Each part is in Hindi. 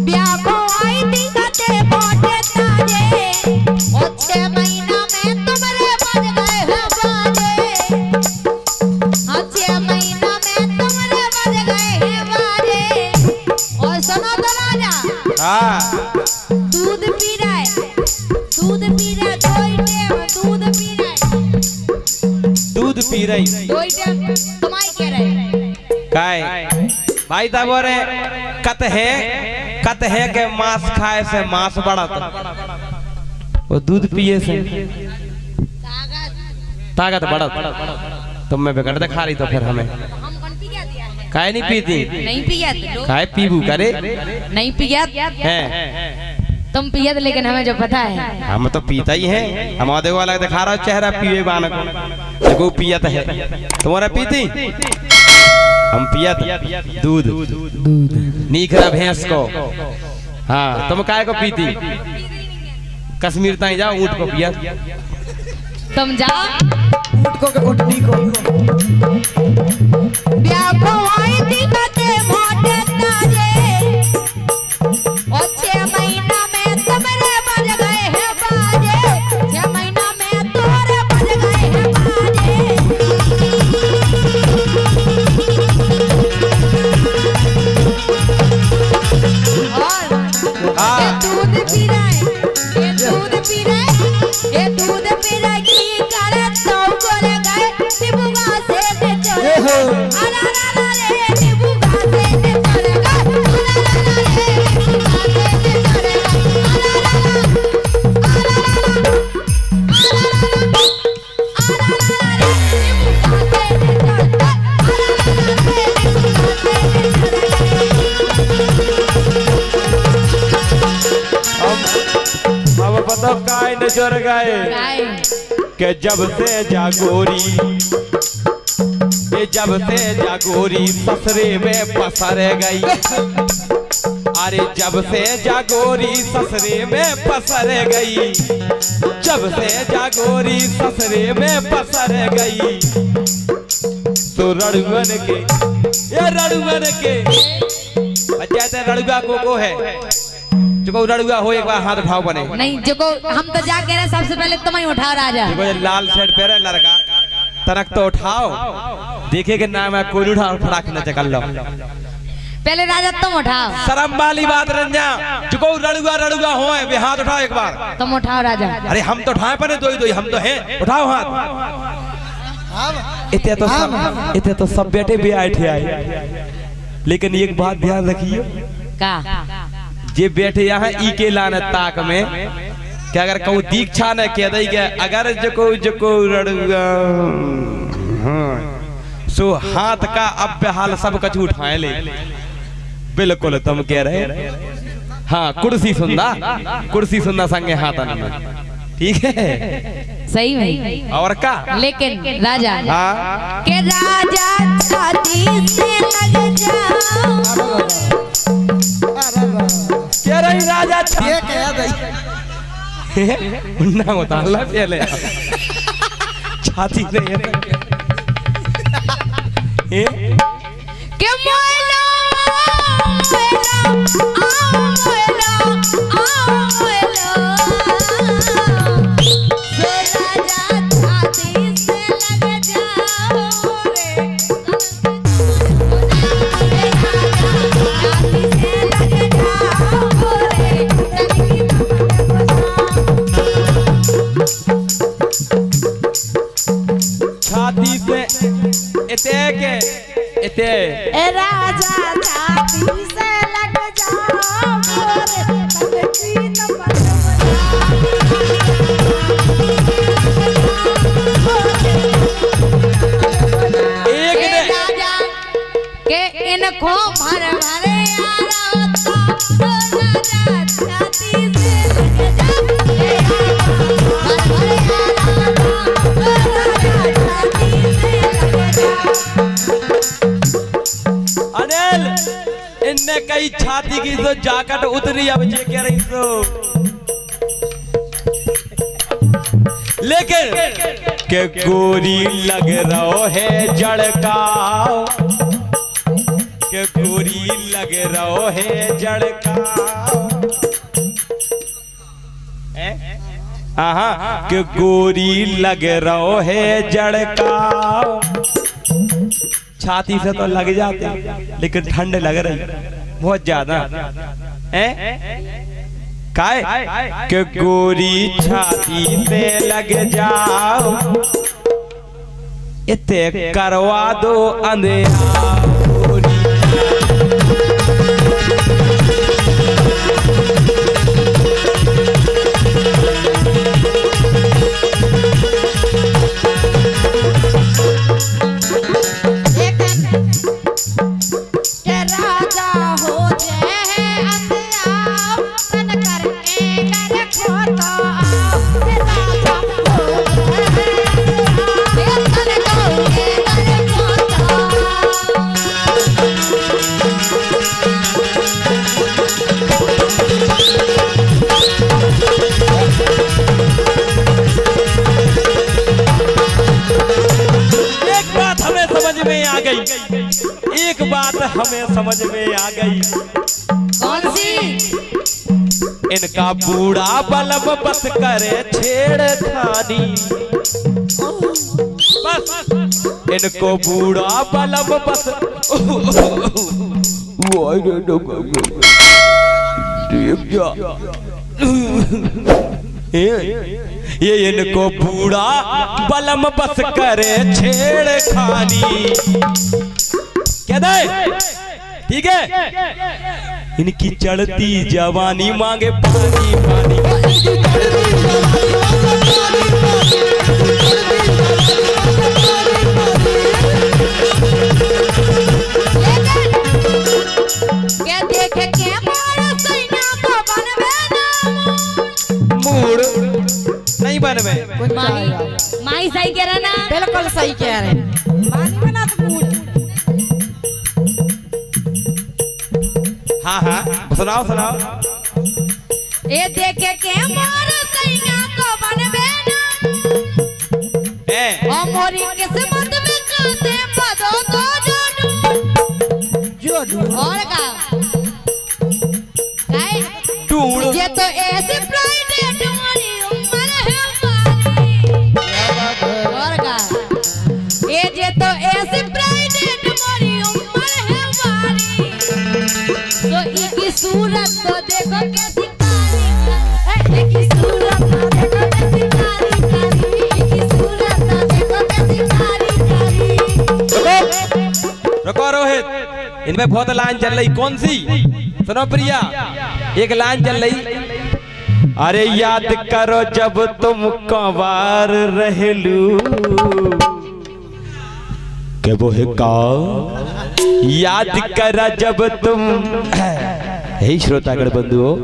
ब्याह को आई थी कते मोटे ताजे और 6 महीना में तुम्हारे बज गए हैं बाजे। हाँ 6 महीना में तुम्हारे बज गए हैं बाजे। और सुनो तो राजा हाँ दूध पी रहा है दूध पी रहा है 2 टाइम दूध पी रहा है दूध पी रही 2 टाइम तुम्हारी कह रहे काय भाई तब रे कत है के मांस खाए से मांस बढ़त वो दूध पिए से ताकत बढ़त तुम में बेकट खा रही तो फिर हमें हम कौन पी गया दिया है काय नहीं पीती नहीं पी गया काय पीबू करे नहीं पी गया है तुम पिया लेकिन हमें जो पता है हम तो पीता ही है हम देखो अलग दिखा रहा चेहरा पिए बान को देखो पियत है तुम्हारा पीती हम पिया दूध नीखरा भैंस को। हाँ तुम काय को पीती कश्मीर ताई जाओ ऊँट को पिया तुम जाओ उठनी को ब्याह को आई थी कते मोटे ताजे और 6 महीना में तुम्हारे बज गए हैं बाजे। 6 महीना में तुम्हारे बज गए हैं बाजे। और ये दूध पी रहा है ये दूध पी रहा है ये दूध पी रहा है की करे तो गोरे गए निबुगा से ते चले गए अला ला ला रे निबुगा से ते चले गए अला ला ला रे निबुगा से ते चले गए अब बताओ काय नजर गए के जब से जागोरी ससरे में पसर गई। अरे जब से जागोरी ससरे में पसर गई जब से जागोरी ससरे में पसर गई तो रणवन के अच्छा रणुआ को है जो लड़ुआ हो एक बार हाथ उठाओ बने नहीं जो हम तो जा कह रहे सबसे पहले तुम ही उठाओ राजा देखो ये लाल शर्ट पे है लड़का तनक तो उठाओ देखे के नाम है कोई उठा फटाक न चकल लो पहले राजा तुम उठाओ शर्म वाली बात रंजा जो लड़ुआ हो वे हाथ उठाओ एक बार तुम उठाओ राजा अरे हम तो उठाए पने दो हम तो हैं उठाओ हाथ इतने तो सब बेटे भी आए लेकिन एक बात ध्यान रखिए का जे बैठे यहाँ ई के लाने ताक में क्या अगर कहूँ दीक्षा न कह दई के अगर जो रड़ुआ सो हाथ का अब हाल सब कछ उठाए ले बिल्कुल तुम कह रहे हाँ कुर्सी सुंदा संगे हाथ में ठीक है सही में और का लेकिन राजा हाँ के राजा छाती से लग जाओ कह रही राजा ये कह दई उन्ना होता अल्लाह पहले छाती से के मोइलो इते राजा छाती से लग जाओ मोरे तनकी न एक ने राजा के इनको भर भरे आरा तो राजा छाती से लग जाओ भर भरे आरा तो राजा छाती से लग जाओ। इनने कई छाती की तो जाकट उतरी अब ये कह रही तो लेकिन के गोरी लग रहो है जड़ का के गोरी लग रहो है जड़का के गोरी लग रहो है जड़का। छाती से तो लग जाते लेकिन ठंड लग रही बहुत ज्यादा काय के गोरी छाती पे लग जाओ इते करवा दो अंधेरा। एक बात हमें समझ में आ गई। कौन सी? इनका बूढ़ा बलब बस करे छेड़खानी बस इनको बूढ़ा बलब बस ये इनको बूढ़ा बलम बस करे छेड़खानी क्या दे ठीक है। इनकी चढ़ती जवानी मांगे पानी पानी क्या देखे के मारो सैना को बनवे ना मूड नहीं बनवे। माई सही कह रहा ना? बिल्कुल सही कह रहे मानी बना तो मूड। हाँ हाँ सुनाओ सुनाओ। ये देखे के मारो सैना को बनवे ना और मोरी किस्मत में काते पदो तो जोड़ू और का ढूंढ ये तो ऐसे फ्राइडे तुम्हारी उम्र है हमारी और का ये तो ऐसे फ्राइडे तुम्हारी उम्र है हमारी तो इनकी सूरत तो देखो कैसी काली इनकी सूरत तो देखो कैसी काली काली इनकी सूरत तो देखो कैसी काली काली। रुको रोहित इनमें बहुत लाइन चल रही कौन सी सुनो प्रिया एक लाइन चल रही। अरे याद करो जब तुम कंवार रहलू के वो है का याद करा जब तुम हे श्रोतागण बंधुओं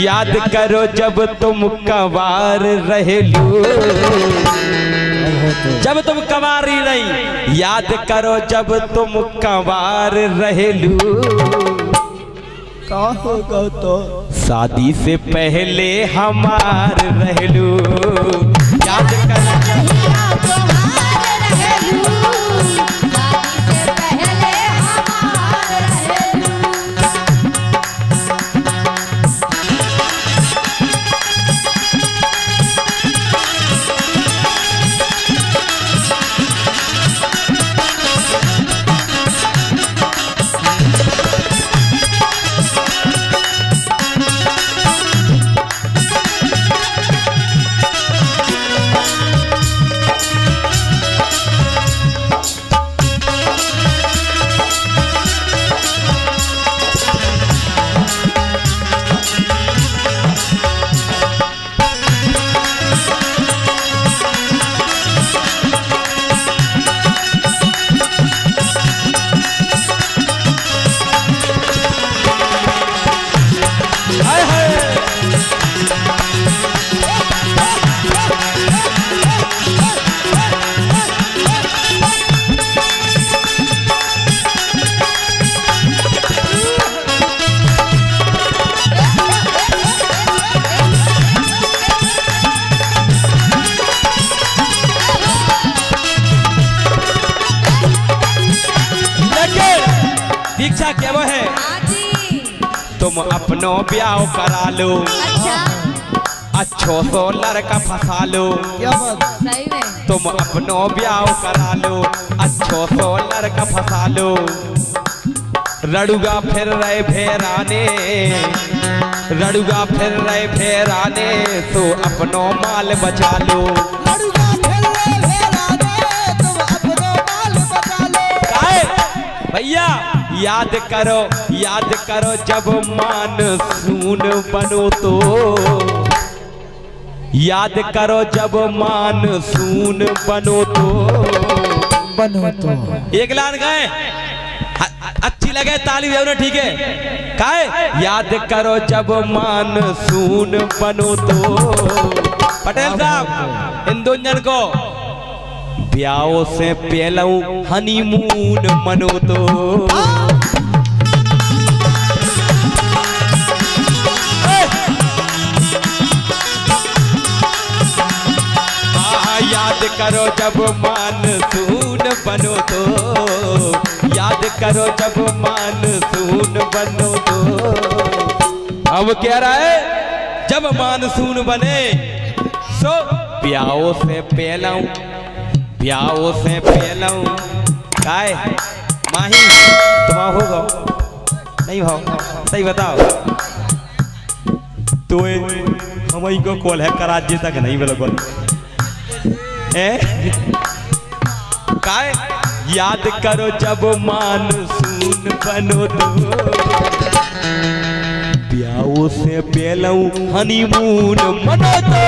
याद करो जब तुम कंवार रहलू जब तुम कंवारी नहीं याद करो जब तुम कंवार रहलू तो शादी से पहले हमार रहलू याद कर तुम अपनो ब्याह करा लो, अच्छा अच्छो सो लड़का फंसा लो। क्या बात? सही में तुम अपनो ब्याह करा लो, अच्छो सो लड़का फंसा लो। रड़ुगा फिर रहे फेराने, रड़ुगा फिर रहे फेराने, तो अपनो माल बचा लो। लड़ुगा फेरे फेराने, तुम अपनो माल बचा लो। काहे भैया याद करो जब मानसून बनो तो, याद करो जब मानसून बनो तो। बनो तो एक लान गए, अच्छी लगे ताली बजाओ, ठीक है। काहे याद करो जब मानसून बनो तो। पटेल साहब हिंदू जन को ब्याह से पहले हनीमून मनो तो। याद करो जब मानसून बनो तो, याद करो जब मानसून बनो तो। अब कह रहा है जब मानसून बने सो ब्याह से पहले, ब्याह से पहले काय माही तुम होगा नहीं हो, सही बताओ। तो हम को कॉल है कराची तक नहीं बिल्कुल काय याद करो जब मानसून बनो तो, ब्याह से पहले हनीमून मनो तो।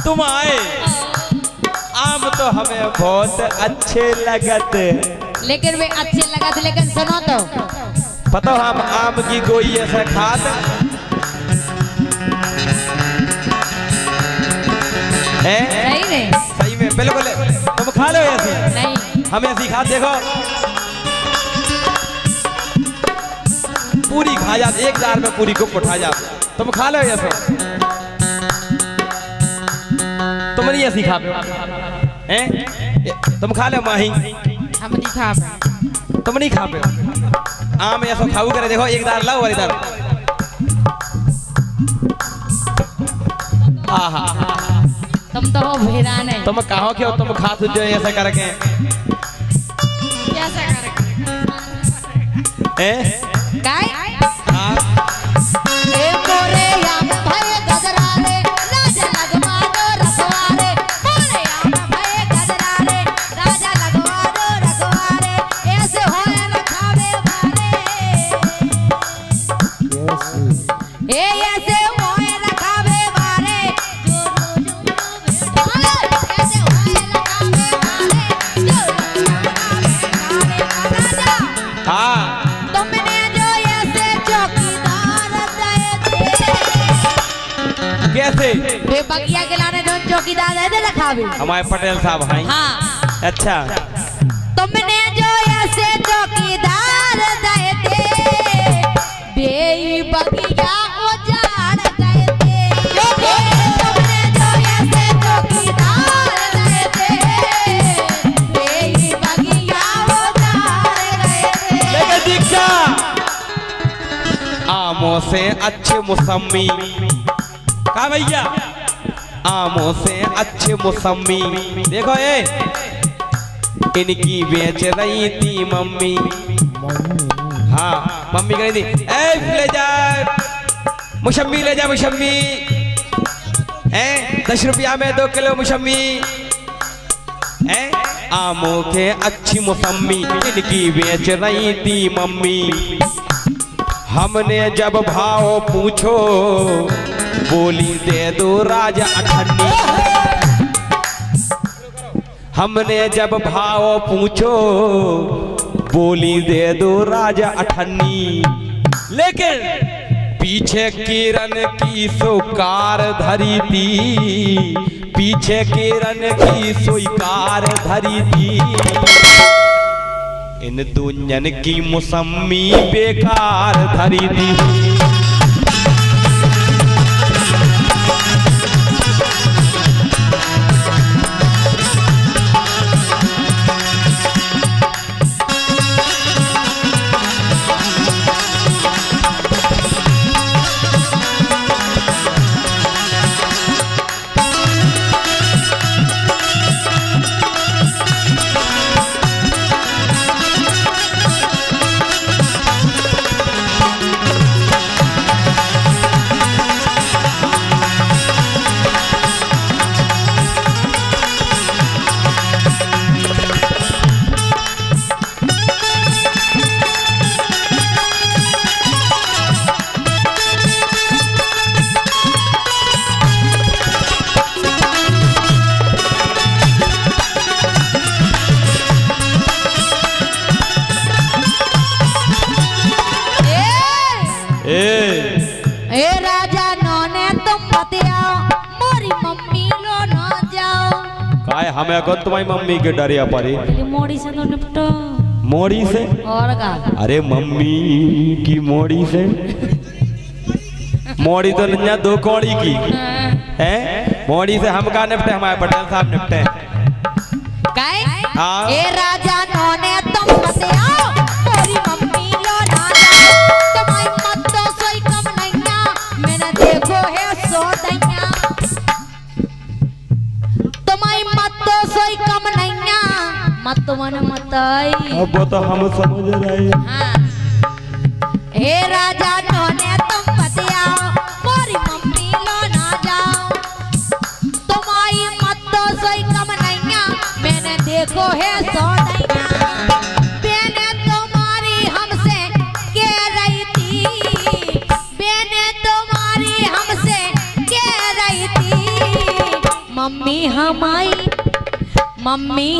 तुम आए आम तो हमें बहुत अच्छे लगते, लेकिन वे अच्छे लगा थे। लेकिन सुनो तो पता हम आम की गोई ऐसा खाद है सही में, सही में बिल्कुल। तुम खा लो ऐसी, नहीं हमें ऐसी खा देखो पूरी खा जाते, एक दार में पूरी को उठा जाते। तुम खा लो ऐसे, तुम नहीं ऐसी खा हैं, तुम खा लो माही, हम नहीं खा पाए। तुम नहीं खा पे आम ऐसा खाऊ करे देखो, एक दार लाओ और इधर आहा। तुम तो हो भेरा नहीं, तुम कहो क्यों तुम खा जो ऐसा करके कैसा करेंगे? हैं काय हाँ ए मोरे आम भय गजरा रे, राजा लगवा दो रखवा रे। मोरे आम भय गजरा रे, राजा लगवा दो रखवा रे। ऐसे होए न खावे वारे, ए ऐसे होए न खावे वारे। जो रोज ऐसे होए न खावे वारे, जो रोज राजा हाँ तुमने जो ऐसे चौकीदार दे थे, कैसे वे बगिया के लाने जो चौकीदार दे थे लखावे। हमारे पटेल साहब हैं। हाँ अच्छा तुमने जो ऐसे चौकीदार दे थे, बे बगिया से अच्छे मौसमी, कहा भैया आमों से अच्छे मौसमी। देखो ये इनकी बेच रही थी मम्मी। हाँ मम्मी कह रही थी ए ले जा मौसमी, ले जा मौसमी, 10 रुपया में 2 किलो मौसमी। आमों के अच्छी मौसमी इनकी बेच रही थी मम्मी। हमने जब भाव पूछो बोली दे दो राजा अठन्नी। हमने जब भाव पूछो बोली दे दो राजा अठन्नी। लेकिन पीछे किरण की सोकार धरी थी, पीछे किरण की सोकार धरी थी। इन दुनियन की मौसमी बेकार धरी थी। ए राजा नौने तुम बतियाओ मोरी मम्मी लो ना जाओ। काय हमें को तुम्हारी मम्मी के डरिया पड़ी। मोड़ी से तो निपटो। मोड़ी से और का? अरे मम्मी की मोड़ी से। मोड़ी तो नहीं 2 कौड़ी की है। मोड़ी से हम का निपटे, हमारे पटेल साहब निपटे। काय? ए राजा नौने तुम बतियाओ मोरी मम्मी लो ना जाओ। तुम्हारी मत तो सोई कम नैया मैंने देखो है सो दैया। तुम्हारी मत तो सोई कम नैया मत मन मतई। अब वो तो हम समझ रहे। हाँ। हे राजा नौने तुम बतियाओ मोरी मम्मी लो ना जाओ। तुम्हारी मत तो सोई कम नैया मैंने देखो है सो दैया। बेने तुम्हारी हमसे कह रही थी, बेने तुम्हारी हमसे कह रही थी मम्मी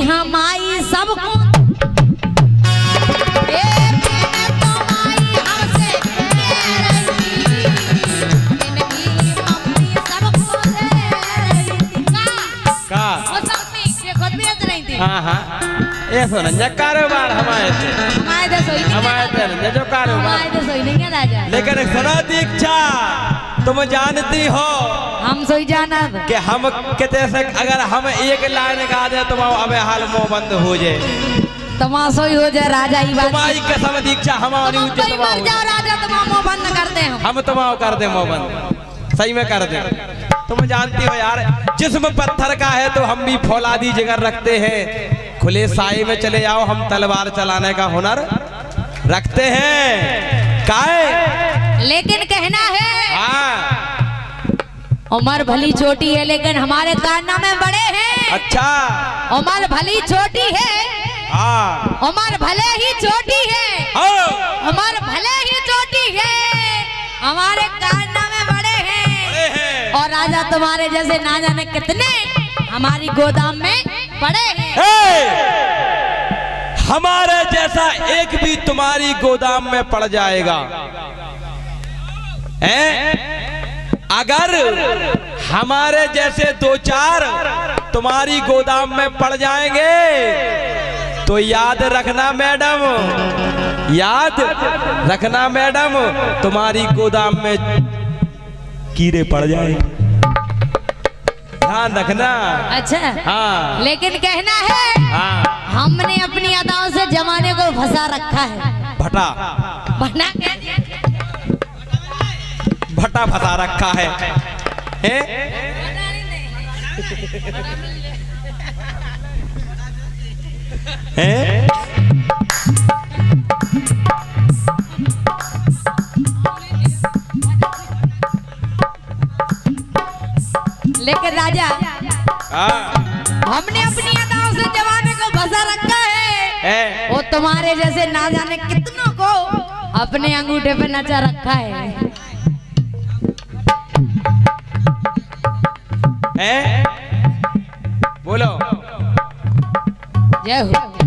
हमारी सबको। बेने तुम्हारी हमसे कह रही थी, इनकी मम्मी सबको दे रही थी। का वो सब में खुद बेच रही थी। हाँ ये सुन कारोबार हमारे तो सोई नहीं हमारे जो कारोबार हमारे तो सोई नहीं है राजा। लेकिन सुना दीक्षा तुम जानती हो हम सोई जाना कि हम कहते से अगर हम एक लाइन गा दे तो अब हाल मुंह बंद हो जाए। तमाशो ही हो जाए राजा। ही बात तुम्हारी कसम दीक्षा हमारी मर जाओ राजा, तुम मुंह बंद कर दे। हम तुम्हारा कर दे मुंह बंद, सही में कर दे। तुम जानती हो यार जिस्म पत्थर का है तो हम भी फौलादी जिगर रखते हैं। खुले साए में चले जाओ हम तलवार चलाने का हुनर रखते हैं। काहे लेकिन कहना है हाँ उम्र भली छोटी है लेकिन हमारे कारनामे बड़े हैं। अच्छा उम्र भली छोटी है, हाँ उम्र भले ही छोटी है, उम्र भले ही छोटी है, हमारे कारनामे बड़े हैं। और राजा तुम्हारे जैसे ना जाने कितने हमारी गोदाम में पड़े हैं। हमारे जैसा एक भी तुम्हारी गोदाम में पड़ जाएगा। अगर हमारे जैसे 2-4 तुम्हारी गोदाम में पड़ जाएंगे तो याद रखना मैडम, याद रखना मैडम, तुम्हारी गोदाम में कीड़े पड़ जाएंगे। ध्यान रखना। अच्छा हाँ लेकिन कहना है हाँ हमने अपनी अदाओं से जमाने को फंसा रखा है। भटा बना क्या भट्टा फंसा रखा है हैं? हैं? लेकिन राजा हाँ। हमने अपनी अदाओं से जमाने को फंसा रखा है। वो तुम्हारे जैसे ना जाने कितनों को अपने अंगूठे पे नचा रखा है। हैं? बोलो जय हो।